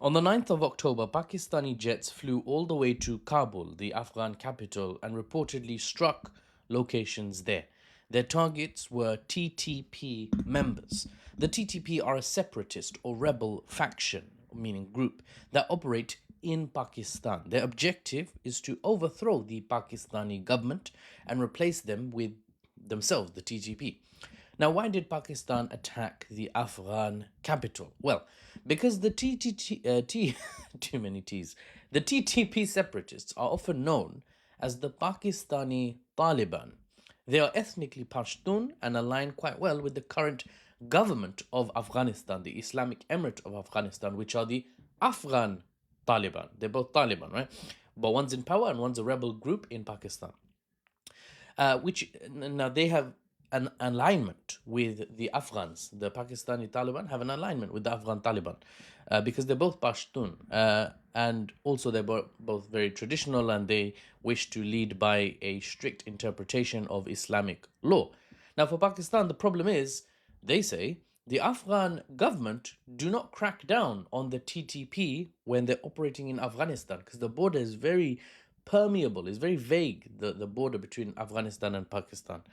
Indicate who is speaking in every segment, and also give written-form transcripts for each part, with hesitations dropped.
Speaker 1: On the 9th of October, Pakistani jets flew all the way to Kabul, the Afghan capital, and reportedly struck locations there. Their targets were TTP members. The TTP are a separatist or rebel faction, meaning group, that operate in Pakistan. Their objective is to overthrow the Pakistani government and replace them with themselves, the TTP. Now, why did Pakistan attack the Afghan capital? Well, because the too many T's. The TTP separatists are often known as the Pakistani Taliban. They are ethnically Pashtun and align quite well with the current government of Afghanistan, the Islamic Emirate of Afghanistan, which are the Afghan Taliban. They're both Taliban, right? But one's in power and one's a rebel group in Pakistan. Which now they have an alignment with the Afghans. The Pakistani Taliban have an alignment with the Afghan Taliban because they're both Pashtun and also they're both very traditional and they wish to lead by a strict interpretation of Islamic law. Now, for Pakistan, the problem is, they say, the Afghan government do not crack down on the TTP when they're operating in Afghanistan because the border is very permeable, it's very vague, the border between Afghanistan and Pakistan.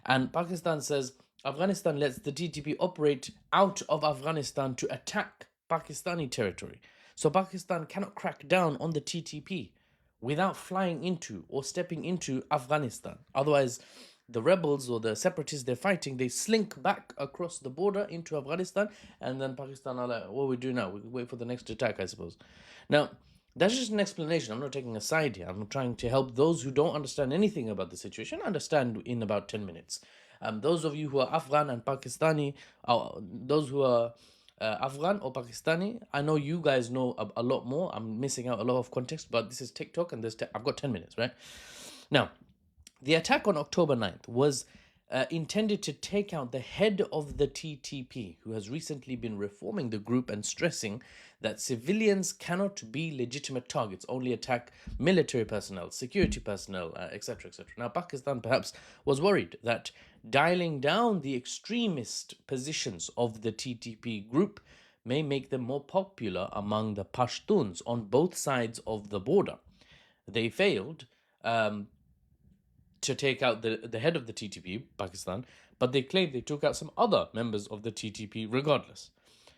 Speaker 1: And Pakistan says Afghanistan lets the TTP operate out of Afghanistan to attack Pakistani territory. So Pakistan cannot crack down on the TTP without flying into or stepping into Afghanistan. Otherwise, the rebels or the separatists they're fighting, they slink back across the border into Afghanistan, and then Pakistan are like, what do we do now? We wait for the next attack, I suppose. Now, that's just an explanation. I'm not taking a side here. I'm trying to help those who don't understand anything about the situation understand in about 10 minutes. Those of you who are Afghan and Pakistani, those who are Afghan or Pakistani, I know you guys know a lot more. I'm missing out a lot of context, but this is TikTok and I've got 10 minutes, right? Now, the attack on October 9th was intended to take out the head of the TTP, who has recently been reforming the group and stressing that civilians cannot be legitimate targets, only attack military personnel, security personnel, etc., etc. Now, Pakistan perhaps was worried that dialing down the extremist positions of the TTP group may make them more popular among the Pashtuns on both sides of the border. They failed to take out the head of the TTP, Pakistan, but they claimed they took out some other members of the TTP regardless.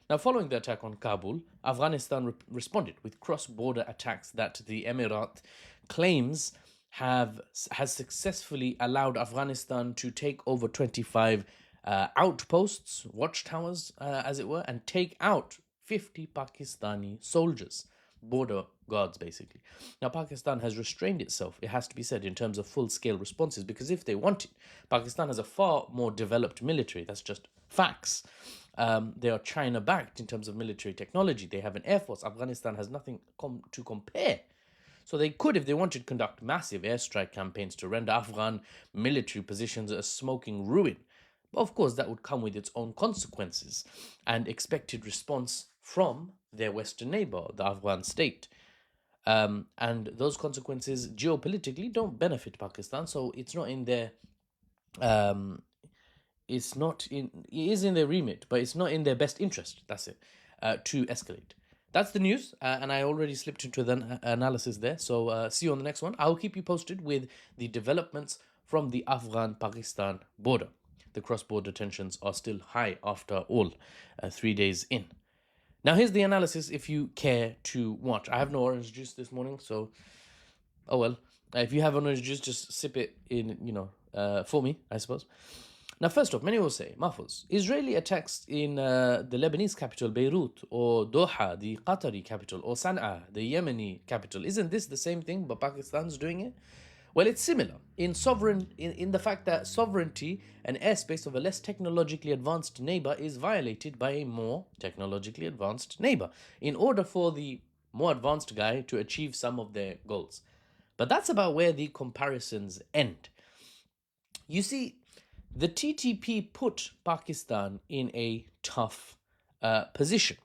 Speaker 1: Now, following the attack on Kabul, Afghanistan responded with cross-border attacks that the Emirate claims has successfully allowed Afghanistan to take over 25 outposts, watchtowers, as it were, and take out 50 Pakistani soldiers, border guards, basically. Now, Pakistan has restrained itself, it has to be said, in terms of full-scale responses, because if they wanted, Pakistan has a far more developed military. That's just facts. They are China-backed in terms of military technology. They have an air force. Afghanistan has nothing to compare. So they could, if they wanted, conduct massive airstrike campaigns to render Afghan military positions a smoking ruin. But of course, that would come with its own consequences and expected response from their Western neighbor, the Afghan state. And those consequences geopolitically don't benefit Pakistan, so it's not in their it is in their remit, but it's not in their best interest, that's it, to escalate. That's the news, and I already slipped into the analysis there, so see you on the next one. I'll keep you posted with the developments from the Afghan-Pakistan border. The cross-border tensions are still high after all, 3 days in. Now, here's the analysis if you care to watch. I have no orange juice this morning, so, oh well. If you have orange juice, just sip it in, for me, I suppose. Now, first off, many will say, Mahfouz, Israeli attacks in the Lebanese capital, Beirut, or Doha, the Qatari capital, or Sana'a, the Yemeni capital, isn't this the same thing, but Pakistan's doing it? Well, it's similar in the fact that sovereignty and airspace of a less technologically advanced neighbor is violated by a more technologically advanced neighbor in order for the more advanced guy to achieve some of their goals. But that's about where the comparisons end. You see, the TTP put Pakistan in a tough position.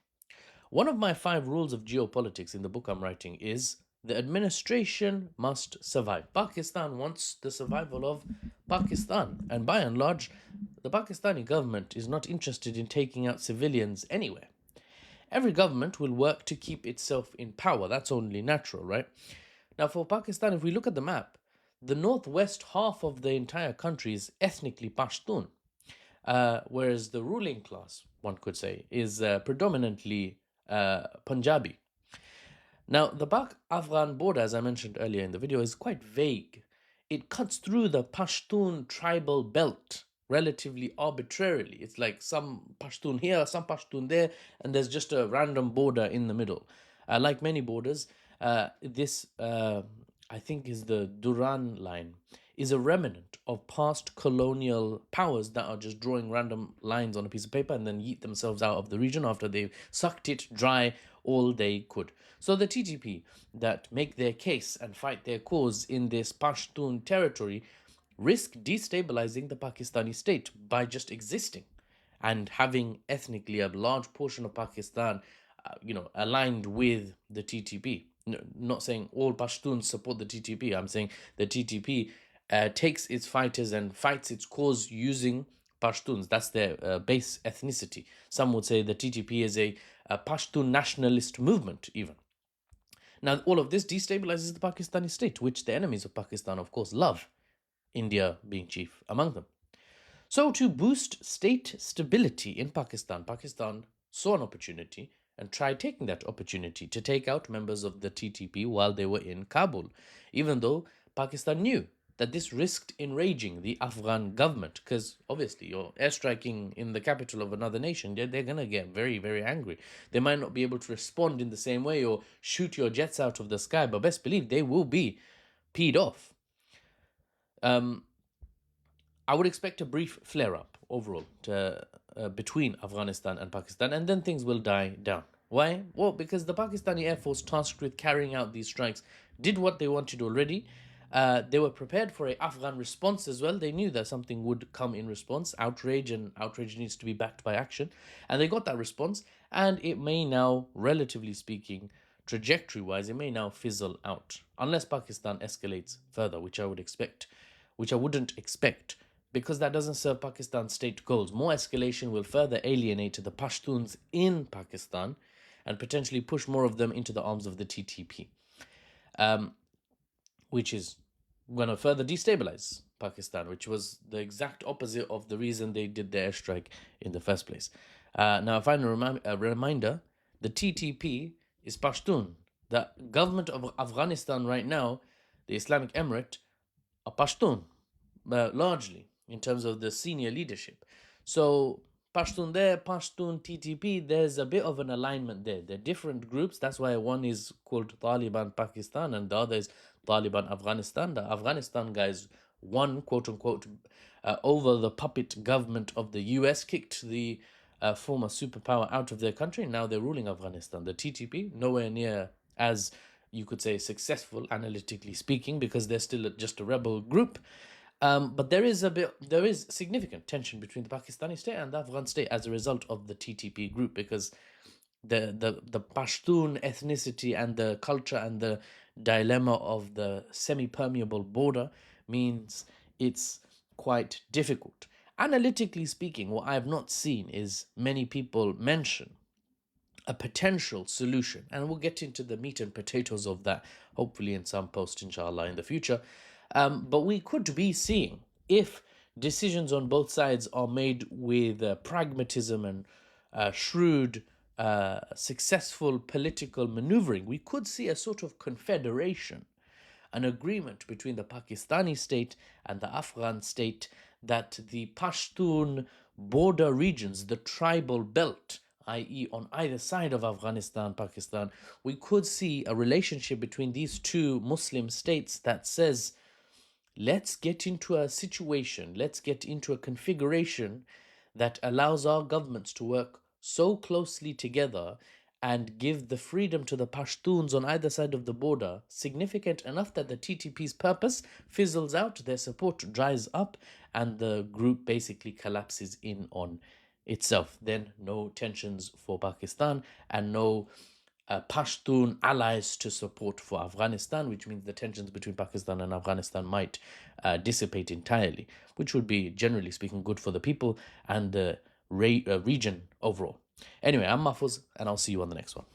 Speaker 1: One of my 5 rules of geopolitics in the book I'm writing is the administration must survive. Pakistan wants the survival of Pakistan. And by and large, the Pakistani government is not interested in taking out civilians anywhere. Every government will work to keep itself in power. That's only natural, right? Now, for Pakistan, if we look at the map, the northwest half of the entire country is ethnically Pashtun, whereas the ruling class, one could say, is predominantly Punjabi. Now, the Pak-Afghan border, as I mentioned earlier in the video, is quite vague. It cuts through the Pashtun tribal belt relatively arbitrarily. It's like some Pashtun here, some Pashtun there, and there's just a random border in the middle. Like many borders, this, I think, is the Duran line, is a remnant of past colonial powers that are just drawing random lines on a piece of paper and then yeet themselves out of the region after they've sucked it dry all they could. So the TTP that make their case and fight their cause in this Pashtun territory risk destabilizing the Pakistani state by just existing and having ethnically a large portion of Pakistan, aligned with the TTP. Not saying all Pashtuns support the TTP. I'm saying the TTP takes its fighters and fights its cause using Pashtuns. That's their base ethnicity. Some would say the TTP is a Pashtun nationalist movement, even. Now, all of this destabilizes the Pakistani state, which the enemies of Pakistan, of course, love, India being chief among them. So, to boost state stability in Pakistan, Pakistan saw an opportunity and tried taking that opportunity to take out members of the TTP while they were in Kabul, even though Pakistan knew that this risked enraging the Afghan government, because obviously you're airstriking in the capital of another nation, they're going to get very, very angry. They might not be able to respond in the same way or shoot your jets out of the sky, but best believe they will be peed off. I would expect a brief flare up overall between Afghanistan and Pakistan, and then things will die down. Why? Well, because the Pakistani Air Force tasked with carrying out these strikes did what they wanted already. They were prepared for an Afghan response as well. They knew that something would come in response, outrage, and outrage needs to be backed by action. And they got that response, and it may now, relatively speaking, trajectory wise, it may now fizzle out unless Pakistan escalates further, which I wouldn't expect, because that doesn't serve Pakistan's state goals. More escalation will further alienate the Pashtuns in Pakistan and potentially push more of them into the arms of the TTP, which is going to further destabilize Pakistan, which was the exact opposite of the reason they did the airstrike in the first place. Now, a final reminder, the TTP is Pashtun. The government of Afghanistan right now, the Islamic Emirate, are Pashtun, largely, in terms of the senior leadership. So Pashtun there, Pashtun, TTP, there's a bit of an alignment there. They're different groups. That's why one is called Taliban Pakistan and the other is Taliban Afghanistan. The Afghanistan guys won, quote unquote, over the puppet government of the US, kicked the former superpower out of their country. Now they're ruling Afghanistan. The TTP, nowhere near as, you could say, successful, analytically speaking, because they're still just a rebel group. But there is significant tension between the Pakistani state and the Afghan state as a result of the TTP group, because the Pashtun ethnicity and the culture and the dilemma of the semi-permeable border means it's quite difficult. Analytically speaking, what I have not seen is many people mention a potential solution, and we'll get into the meat and potatoes of that hopefully in some post, inshallah, in the future. But we could be seeing, if decisions on both sides are made with pragmatism and shrewd, successful political maneuvering, we could see a sort of confederation, an agreement between the Pakistani state and the Afghan state that the Pashtun border regions, the tribal belt, i.e., on either side of Afghanistan, Pakistan, we could see a relationship between these two Muslim states that says, let's get into a situation, let's get into a configuration that allows our governments to work so closely together and give the freedom to the Pashtuns on either side of the border, significant enough that the TTP's purpose fizzles out, their support dries up, and the group basically collapses in on itself. Then no tensions for Pakistan and no Pashtun allies to support for Afghanistan, which means the tensions between Pakistan and Afghanistan might dissipate entirely, which would be, generally speaking, good for the people and the region overall. Anyway, I'm Mahfuz, and I'll see you on the next one.